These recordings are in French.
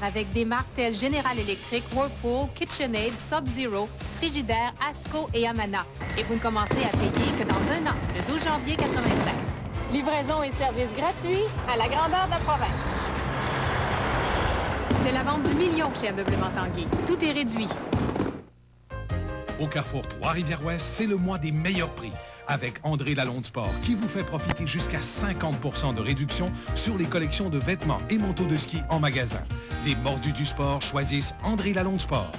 avec des marques telles General Electric, Whirlpool, KitchenAid, Sub-Zero, Frigidaire, Asco et Amana. Et vous ne commencez à payer que dans un an, le 12 janvier 96. Livraison et service gratuits à la grandeur de la province. C'est la vente du million chez Ameublement Tanguay. Tout est réduit. Au Carrefour Trois-Rivières-Ouest, c'est le mois des meilleurs prix. Avec André Lalonde Sport, qui vous fait profiter jusqu'à 50 de réduction sur les collections de vêtements et manteaux de ski en magasin. Les mordus du sport choisissent André Lalonde Sport.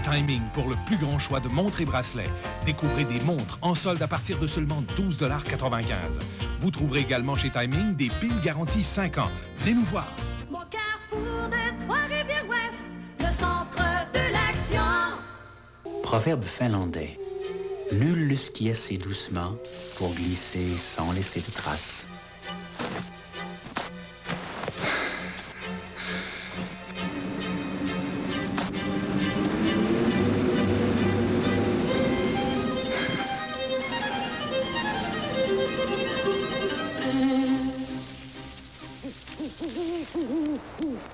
Timing pour le plus grand choix de montres et bracelets. Découvrez des montres en solde à partir de seulement 12,95 $. Vous trouverez également chez Timing des piles garanties 5 ans. Venez nous voir. Mon Carrefour de Trois-Rivières-Ouest, le centre de l'action. Proverbe finlandais. Nul ne skie assez doucement pour glisser sans laisser de traces.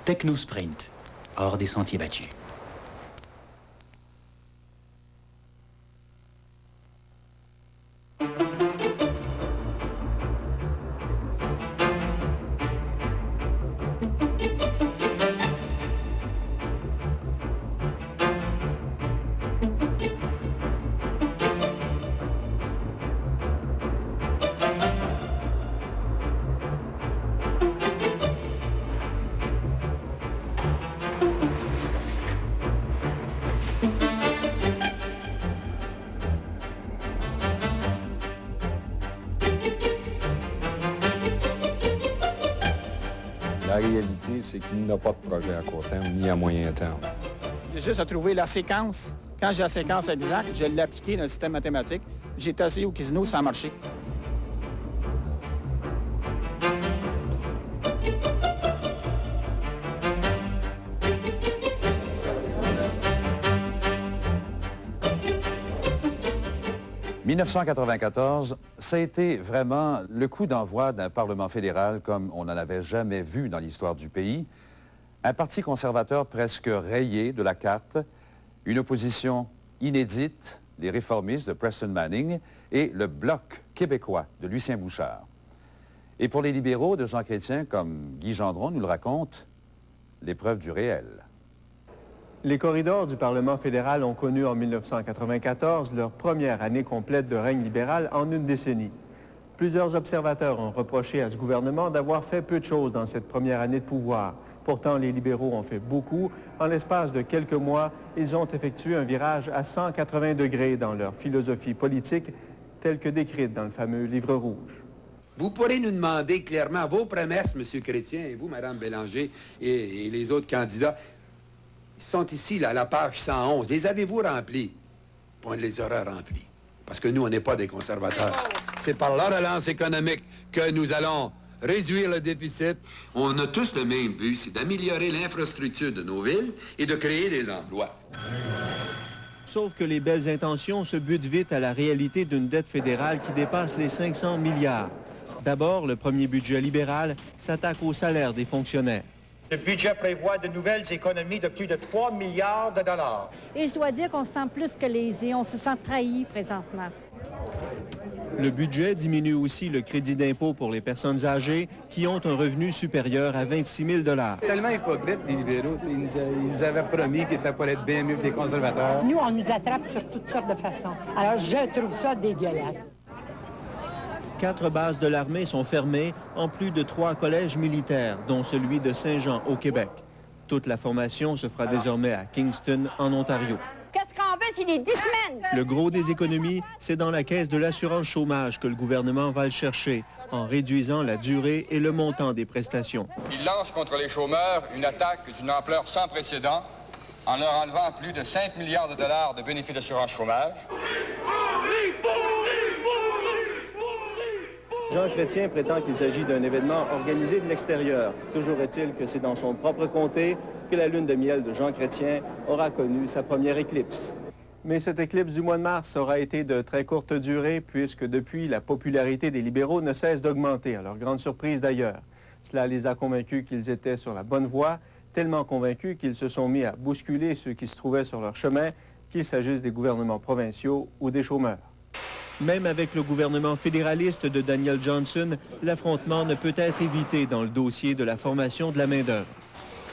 Technosprint, hors des sentiers battus. La réalité, c'est qu'il n'a pas de projet à court terme ni à moyen terme. J'ai juste à trouver la séquence. Quand j'ai la séquence exacte, je l'ai appliquée dans le système mathématique. J'ai tassé au casino, ça a marché. « 1994, ça a été vraiment le coup d'envoi d'un Parlement fédéral comme on n'en avait jamais vu dans l'histoire du pays. Un parti conservateur presque rayé de la carte, une opposition inédite, les réformistes de Preston Manning et le Bloc québécois de Lucien Bouchard. Et pour les libéraux de Jean Chrétien, comme Guy Gendron nous le raconte, l'épreuve du réel. Les corridors du Parlement fédéral ont connu en 1994 leur première année complète de règne libéral en une décennie. Plusieurs observateurs ont reproché à ce gouvernement d'avoir fait peu de choses dans cette première année de pouvoir. Pourtant, les libéraux ont fait beaucoup. En l'espace de quelques mois, ils ont effectué un virage à 180 degrés dans leur philosophie politique, telle que décrite dans le fameux Livre rouge. Vous pourrez nous demander clairement vos promesses, M. Chrétien, et vous, Mme Bélanger, et les autres candidats. Ils sont ici, là, à la page 111. Les avez-vous remplis? On les aura remplis. Parce que nous, on n'est pas des conservateurs. C'est par la relance économique que nous allons réduire le déficit. On a tous le même but, c'est d'améliorer l'infrastructure de nos villes et de créer des emplois. Sauf que les belles intentions se butent vite à la réalité d'une dette fédérale qui dépasse les 500 milliards. D'abord, le premier budget libéral s'attaque au salaire des fonctionnaires. Le budget prévoit de nouvelles économies de plus de 3 milliards de dollars. Et je dois dire qu'on se sent plus que lésé, on se sent trahi présentement. Le budget diminue aussi le crédit d'impôt pour les personnes âgées qui ont un revenu supérieur à 26 000 $. Tellement hypocrite, les libéraux. Ils nous avaient promis qu'ils étaient pour être bien mieux que les conservateurs. Nous, on nous attrape sur toutes sortes de façons. Alors, je trouve ça dégueulasse. 4 bases de l'armée sont fermées, en plus de 3 collèges militaires, dont celui de Saint-Jean au Québec. Toute la formation se fera désormais à Kingston, en Ontario. Qu'est-ce qu'on veut, c'est les 10 semaines? Le gros des économies, c'est dans la caisse de l'assurance chômage que le gouvernement va le chercher, en réduisant la durée et le montant des prestations. Il lance contre les chômeurs une attaque d'une ampleur sans précédent, en leur enlevant plus de 5 milliards de dollars de bénéfices d'assurance chômage. Jean Chrétien prétend qu'il s'agit d'un événement organisé de l'extérieur. Toujours est-il que c'est dans son propre comté que la lune de miel de Jean Chrétien aura connu sa première éclipse. Mais cette éclipse du mois de mars aura été de très courte durée puisque depuis, la popularité des libéraux ne cesse d'augmenter, à leur grande surprise d'ailleurs. Cela les a convaincus qu'ils étaient sur la bonne voie, tellement convaincus qu'ils se sont mis à bousculer ceux qui se trouvaient sur leur chemin, qu'il s'agisse des gouvernements provinciaux ou des chômeurs. Même avec le gouvernement fédéraliste de Daniel Johnson, l'affrontement ne peut être évité dans le dossier de la formation de la main-d'œuvre.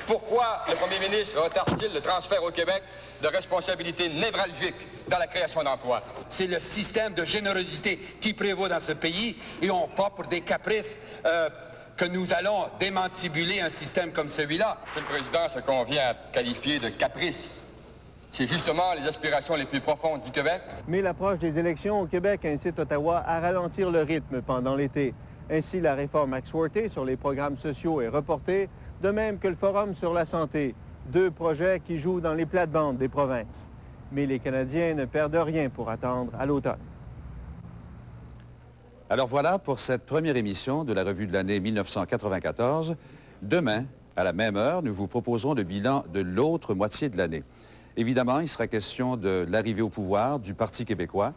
Pourquoi le premier ministre retarde-t-il le transfert au Québec de responsabilités névralgiques dans la création d'emplois? C'est le système de générosité qui prévaut dans ce pays et on pas pour des caprices que nous allons démantibuler un système comme celui-là. Monsieur le Président, ce qu'on vient à qualifier de caprice, c'est justement les aspirations les plus profondes du Québec. Mais l'approche des élections au Québec incite Ottawa à ralentir le rythme pendant l'été. Ainsi, la réforme Axworthy sur les programmes sociaux est reportée, de même que le Forum sur la santé, 2 projets qui jouent dans les plates-bandes des provinces. Mais les Canadiens ne perdent rien pour attendre à l'automne. Alors voilà pour cette première émission de la revue de l'année 1994. Demain, à la même heure, nous vous proposerons le bilan de l'autre moitié de l'année. Évidemment, il sera question de l'arrivée au pouvoir du Parti québécois,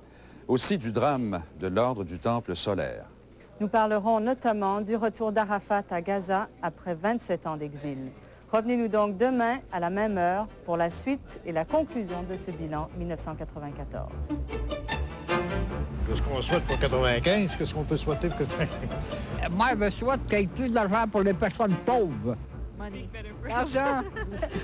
aussi du drame de l'Ordre du Temple solaire. Nous parlerons notamment du retour d'Arafat à Gaza après 27 ans d'exil. Revenez-nous donc demain à la même heure pour la suite et la conclusion de ce bilan 1994. Qu'est-ce qu'on souhaite pour 95? Qu'est-ce qu'on peut souhaiter pour 95? Moi, je souhaite qu'il y ait plus d'argent pour les personnes pauvres. L'argent.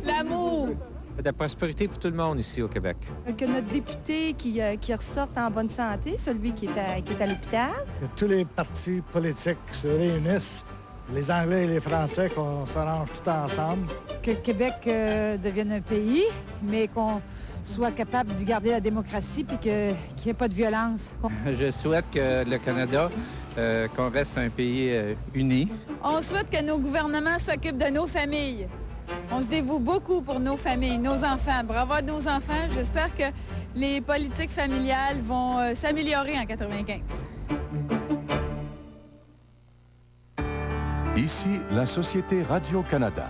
L'amour. De la prospérité pour tout le monde ici au Québec. Que notre député qui ressorte en bonne santé, celui qui est à l'hôpital. Que tous les partis politiques se réunissent, les Anglais et les Français, qu'on s'arrange tout ensemble. Que le Québec devienne un pays, mais qu'on soit capable d'y garder la démocratie puis qu'il n'y ait pas de violence. Je souhaite que le Canada, qu'on reste un pays uni. On souhaite que nos gouvernements s'occupent de nos familles. On se dévoue beaucoup pour nos familles, nos enfants. Bravo à nos enfants. J'espère que les politiques familiales vont s'améliorer en 95. Ici, la Société Radio-Canada.